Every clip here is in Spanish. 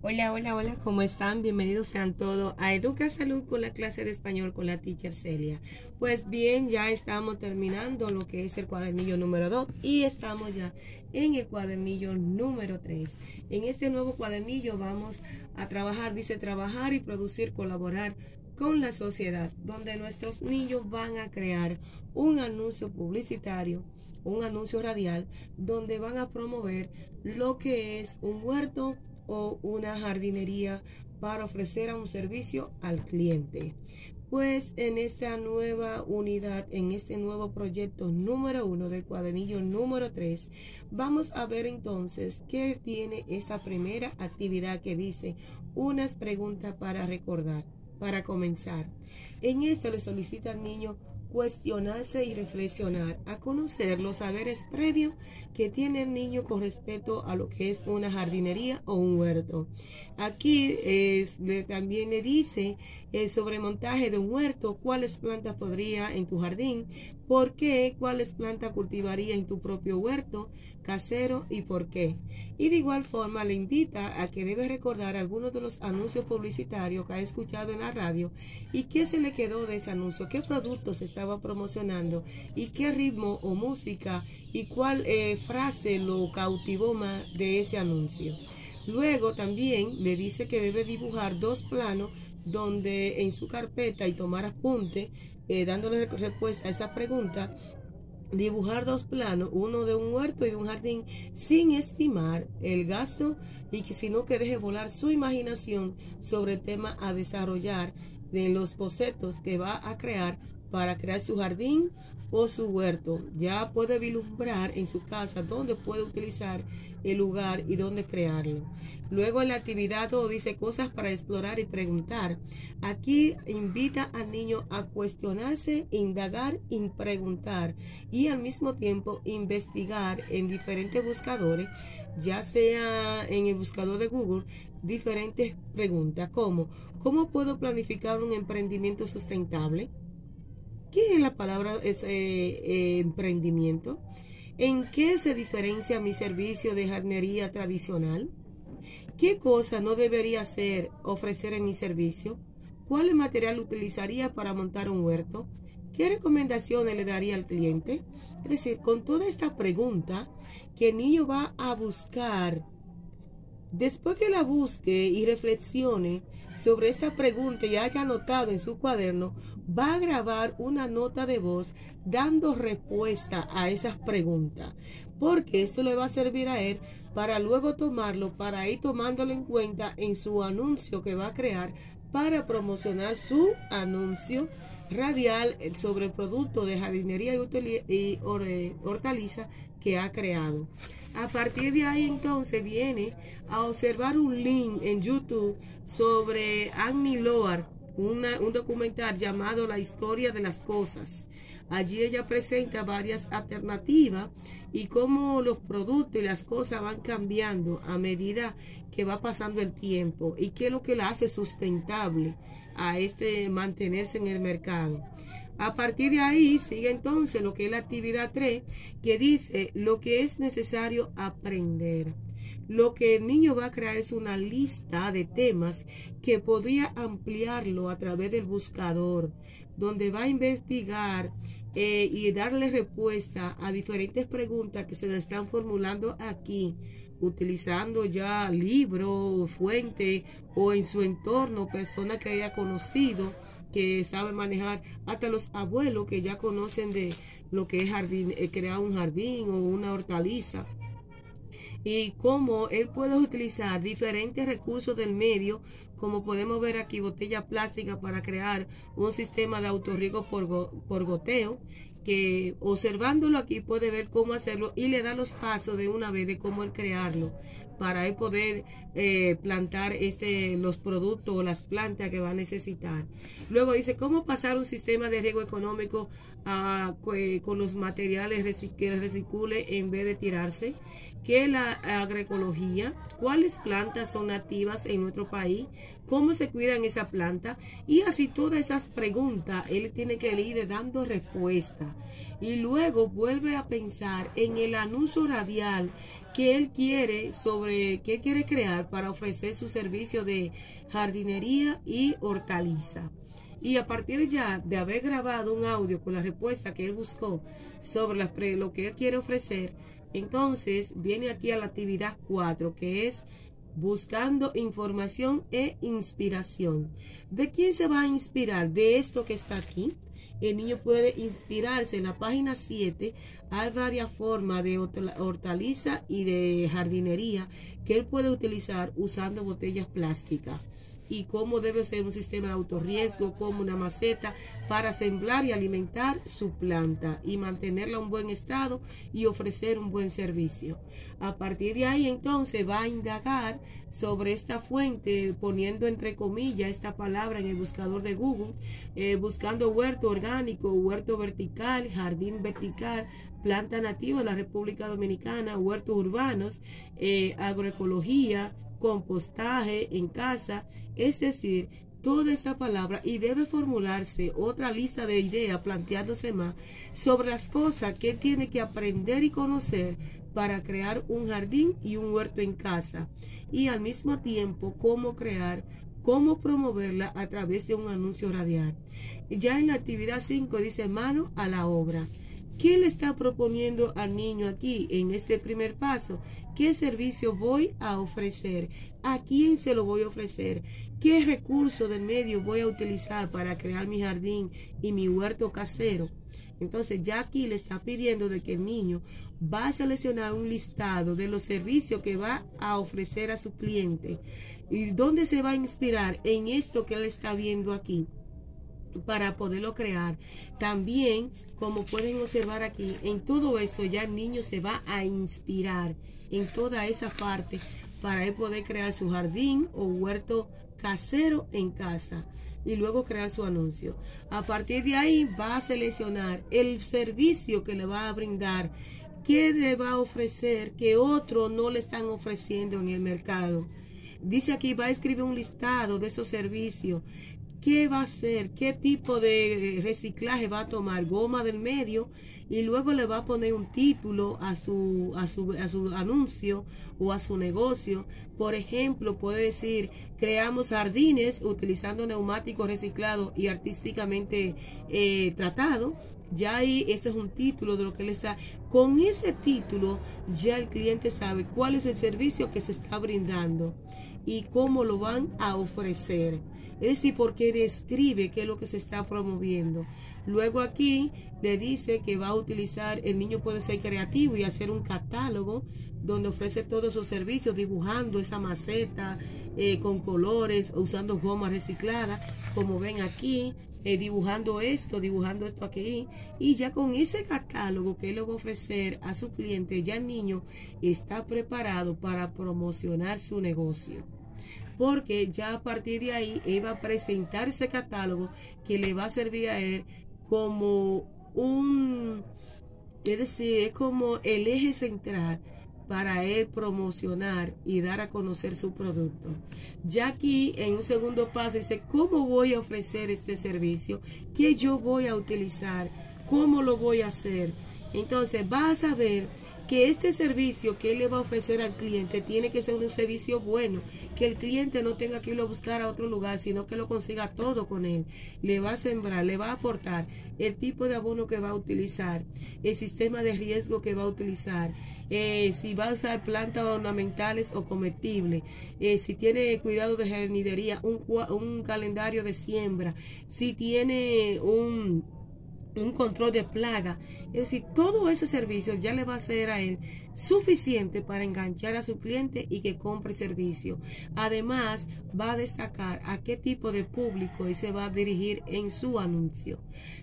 Hola, hola, hola, ¿cómo están? Bienvenidos sean todos a Educa Salud con la clase de español con la teacher Celia. Pues bien, ya estamos terminando lo que es el cuadernillo número 2 y estamos ya en el cuadernillo número 3. En este nuevo cuadernillo vamos a trabajar, dice trabajar y producir, colaborar con la sociedad, donde nuestros niños van a crear un anuncio publicitario, un anuncio radial, donde van a promover lo que es un huerto o una jardinería para ofrecer a un servicio al cliente. Pues en esta nueva unidad, en este nuevo proyecto número 1 del cuadernillo número 3, vamos a ver entonces qué tiene esta primera actividad que dice unas preguntas para recordar. Para comenzar, en esto le solicita al niño cuestionarse y reflexionar, a conocer los saberes previos que tiene el niño con respecto a lo que es una jardinería o un huerto. Aquí también le dice sobre montaje de un huerto, cuáles plantas podría en tu jardín, por qué, cuáles plantas cultivaría en tu propio huerto casero y por qué. Y de igual forma le invita a que debe recordar algunos de los anuncios publicitarios que ha escuchado en la radio y qué se le quedó de ese anuncio, qué productos estaba promocionando y qué ritmo o música y cuál frase lo cautivó más de ese anuncio. Luego también le dice que debe dibujar dos planos donde en su carpeta y tomar apunte, dándole respuesta a esa pregunta. Dibujar dos planos, uno de un huerto y de un jardín, sin estimar el gasto y que sino que deje volar su imaginación sobre el tema a desarrollar de los bocetos que va a crear para crear su jardín o su huerto. Ya puede vislumbrar en su casa dónde puede utilizar el lugar y dónde crearlo. Luego en la actividad 2 dice cosas para explorar y preguntar. Aquí invita al niño a cuestionarse, indagar y preguntar y al mismo tiempo investigar en diferentes buscadores, ya sea en el buscador de Google, diferentes preguntas como ¿cómo puedo planificar un emprendimiento sustentable? ¿Qué es la palabra emprendimiento? ¿En qué se diferencia mi servicio de jardinería tradicional? ¿Qué cosa no debería ofrecer en mi servicio? ¿Cuál material utilizaría para montar un huerto? ¿Qué recomendaciones le daría al cliente? Es decir, con toda esta pregunta que el niño va a buscar, después que la busque y reflexione sobre esa pregunta y haya anotado en su cuaderno, va a grabar una nota de voz dando respuesta a esas preguntas, porque esto le va a servir a él para luego tomarlo, para ir tomándolo en cuenta en su anuncio que va a crear para promocionar su anuncio radial sobre el producto de jardinería y hortaliza que ha creado. A partir de ahí entonces viene a observar un link en YouTube sobre Annie Loar, un documental llamado La historia de las cosas. Allí ella presenta varias alternativas y cómo los productos y las cosas van cambiando a medida que va pasando el tiempo y qué es lo que la hace sustentable a mantenerse en el mercado. A partir de ahí sigue entonces lo que es la actividad 3, que dice lo que es necesario aprender. Lo que el niño va a crear es una lista de temas que podría ampliarlo a través del buscador, donde va a investigar y darle respuesta a diferentes preguntas que se le están formulando aquí, utilizando ya libros, fuentes o en su entorno, personas que haya conocido, que saben manejar, hasta los abuelos que ya conocen de lo que es crear un jardín o una hortaliza. Y cómo él puede utilizar diferentes recursos del medio, como podemos ver aquí, botella plástica para crear un sistema de autorriego por goteo, que observándolo aquí puede ver cómo hacerlo y le da los pasos de una vez de cómo él crearlo para él poder plantar los productos o las plantas que va a necesitar. Luego dice cómo pasar un sistema de riego económico con los materiales que recicle en vez de tirarse. ¿Qué es la agroecología? ¿Cuáles plantas son nativas en nuestro país? ¿Cómo se cuidan esas plantas? Y así todas esas preguntas él tiene que ir dando respuesta. Y luego vuelve a pensar en el anuncio radial que él quiere qué quiere crear para ofrecer su servicio de jardinería y hortaliza. Y a partir ya de haber grabado un audio con la respuesta que él buscó sobre lo que él quiere ofrecer, entonces viene aquí a la actividad 4, que es buscando información e inspiración. ¿De quién se va a inspirar? De esto que está aquí. El niño puede inspirarse. En la página 7 hay varias formas de hortaliza y de jardinería que él puede utilizar usando botellas plásticas, y cómo debe ser un sistema de autorriesgo, como una maceta para sembrar y alimentar su planta y mantenerla en buen estado y ofrecer un buen servicio. A partir de ahí entonces va a indagar sobre esta fuente, poniendo entre comillas esta palabra en el buscador de Google, buscando huerto orgánico, huerto vertical, jardín vertical, planta nativa de la República Dominicana, huertos urbanos, agroecología, compostaje en casa, es decir, toda esa palabra, y debe formularse otra lista de ideas planteándose más sobre las cosas que él tiene que aprender y conocer para crear un jardín y un huerto en casa, y al mismo tiempo cómo promoverla a través de un anuncio radial. Ya en la actividad 5 dice mano a la obra. ¿Qué le está proponiendo al niño aquí en este primer paso? ¿Qué servicio voy a ofrecer? ¿A quién se lo voy a ofrecer? ¿Qué recurso del medio voy a utilizar para crear mi jardín y mi huerto casero? Entonces ya aquí le está pidiendo de que el niño va a seleccionar un listado de los servicios que va a ofrecer a su cliente. ¿Y dónde se va a inspirar? En esto que él está viendo aquí, para poderlo crear. También, como pueden observar aquí, en todo esto ya el niño se va a inspirar en toda esa parte para él poder crear su jardín o huerto casero en casa y luego crear su anuncio. A partir de ahí va a seleccionar el servicio que le va a brindar, qué le va a ofrecer que otros no le están ofreciendo en el mercado. Dice aquí, va a escribir un listado de esos servicios. ¿Qué va a hacer? ¿Qué tipo de reciclaje va a tomar? Goma del medio, y luego le va a poner un título a su anuncio o a su negocio. Por ejemplo, puede decir, creamos jardines utilizando neumáticos reciclados y artísticamente tratados. Ya ahí, ese es un título de lo que él está. Con ese título ya el cliente sabe cuál es el servicio que se está brindando y cómo lo van a ofrecer. Es decir, porque describe qué es lo que se está promoviendo. Luego aquí le dice que va a utilizar, el niño puede ser creativo y hacer un catálogo donde ofrece todos sus servicios, dibujando esa maceta con colores, usando goma reciclada, como ven aquí, dibujando esto aquí, y ya con ese catálogo que él le va a ofrecer a su cliente, ya el niño está preparado para promocionar su negocio. Porque ya a partir de ahí él va a presentar ese catálogo que le va a servir a él como es como el eje central para él promocionar y dar a conocer su producto. Ya aquí en un segundo paso dice, ¿cómo voy a ofrecer este servicio? ¿Qué yo voy a utilizar? ¿Cómo lo voy a hacer? Entonces va a saber que este servicio que él le va a ofrecer al cliente tiene que ser un servicio bueno, que el cliente no tenga que irlo a buscar a otro lugar, sino que lo consiga todo con él. Le va a sembrar, le va a aportar el tipo de abono que va a utilizar, el sistema de riesgo que va a utilizar, si va a usar plantas ornamentales o comestibles, si tiene cuidado de jardinería, un calendario de siembra, si tiene un control de plaga. Es decir, todo ese servicio ya le va a ser a él suficiente para enganchar a su cliente y que compre el servicio. Además, va a destacar a qué tipo de público él se va a dirigir en su anuncio.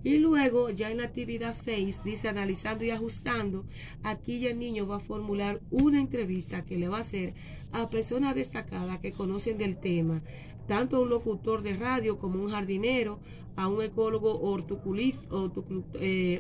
Y luego, ya en la actividad 6, dice analizando y ajustando. Aquí ya el niño va a formular una entrevista que le va a hacer a personas destacadas que conocen del tema, tanto a un locutor de radio como un jardinero, a un ecólogo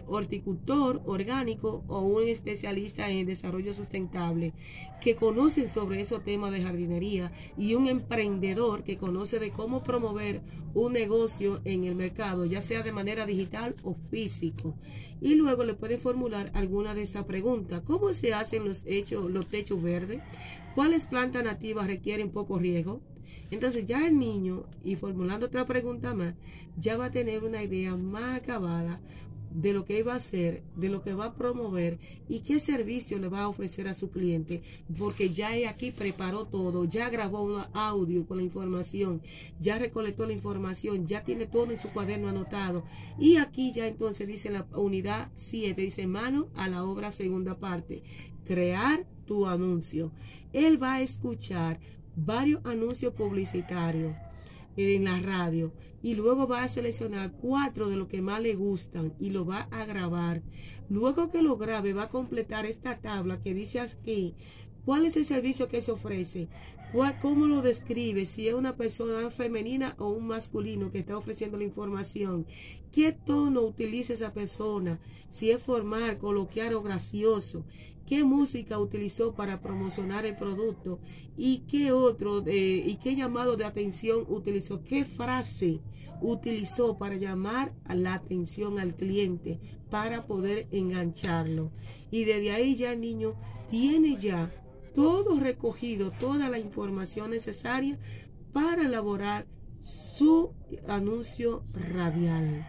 horticultor orgánico o un especialista en desarrollo desarrollo sustentable que conocen sobre esos temas de jardinería y un emprendedor que conoce de cómo promover un negocio en el mercado, ya sea de manera digital o físico. Y luego le puede formular alguna de estas preguntas. ¿Cómo se hacen los techos verdes? ¿Cuáles plantas nativas requieren poco riego? Entonces ya el niño, y formulando otra pregunta más, ya va a tener una idea más acabada de lo que va a hacer, de lo que va a promover y qué servicio le va a ofrecer a su cliente, porque ya aquí preparó todo, ya grabó un audio con la información, ya recolectó la información, ya tiene todo en su cuaderno anotado. Y aquí ya entonces dice la unidad 7, dice mano a la obra, segunda parte, crear tu anuncio. Él va a escuchar varios anuncios publicitarios en la radio y luego va a seleccionar 4 de los que más le gustan y lo va a grabar. Luego que lo grabe va a completar esta tabla que dice aquí cuál es el servicio que se ofrece, cómo lo describe, si es una persona femenina o un masculino que está ofreciendo la información, qué tono utiliza esa persona, si es formal, coloquial o gracioso, qué música utilizó para promocionar el producto y qué llamado de atención utilizó, qué frase utilizó para llamar a la atención al cliente para poder engancharlo. Y desde ahí ya el niño tiene ya todo recogido, toda la información necesaria para elaborar su anuncio radial.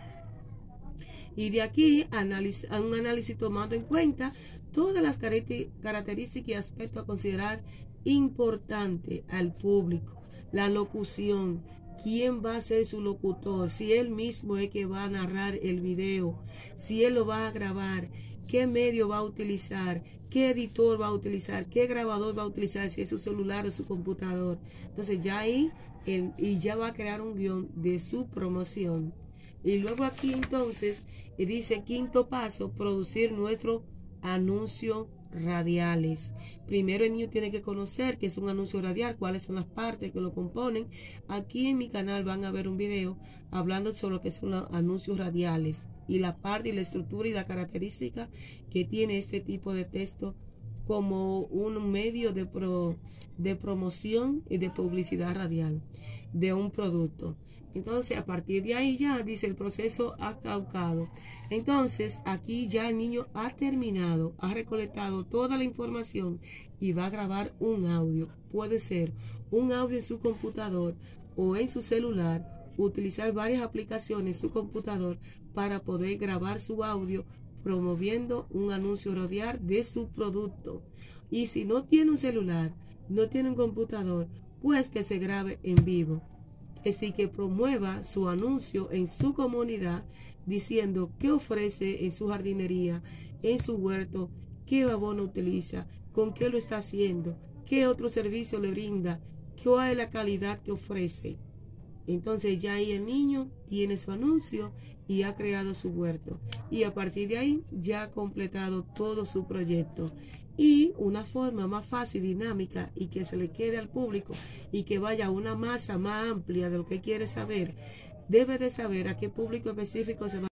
Y de aquí un análisis tomando en cuenta todas las características y aspectos a considerar importante al público, la locución, quién va a ser su locutor, si él mismo es que va a narrar el video, si él lo va a grabar, qué medio va a utilizar, qué editor va a utilizar, qué grabador va a utilizar, si es su celular o su computador. Entonces ya ahí y ya va a crear un guión de su promoción. Y luego aquí entonces dice quinto paso, producir nuestro anuncio radiales. Primero el niño tiene que conocer qué es un anuncio radial, cuáles son las partes que lo componen. Aquí en mi canal van a ver un video hablando sobre lo que son los anuncios radiales y la parte y la estructura y la característica que tiene este tipo de texto como un medio de promoción y de publicidad radial de un producto. Entonces a partir de ahí ya dice el proceso acaucado. Entonces aquí ya el niño ha terminado, ha recolectado toda la información y va a grabar un audio. Puede ser un audio en su computador o en su celular, utilizar varias aplicaciones en su computador para poder grabar su audio promoviendo un anuncio radial de su producto. Y si no tiene un celular, no tiene un computador, pues que se grabe en vivo. Así que promueva su anuncio en su comunidad diciendo qué ofrece en su jardinería, en su huerto, qué abono utiliza, con qué lo está haciendo, qué otro servicio le brinda, cuál es la calidad que ofrece. Entonces ya ahí el niño tiene su anuncio y ha creado su huerto. Y a partir de ahí ya ha completado todo su proyecto. Y una forma más fácil, dinámica y que se le quede al público y que vaya a una masa más amplia de lo que quiere saber, debe de saber a qué público específico se va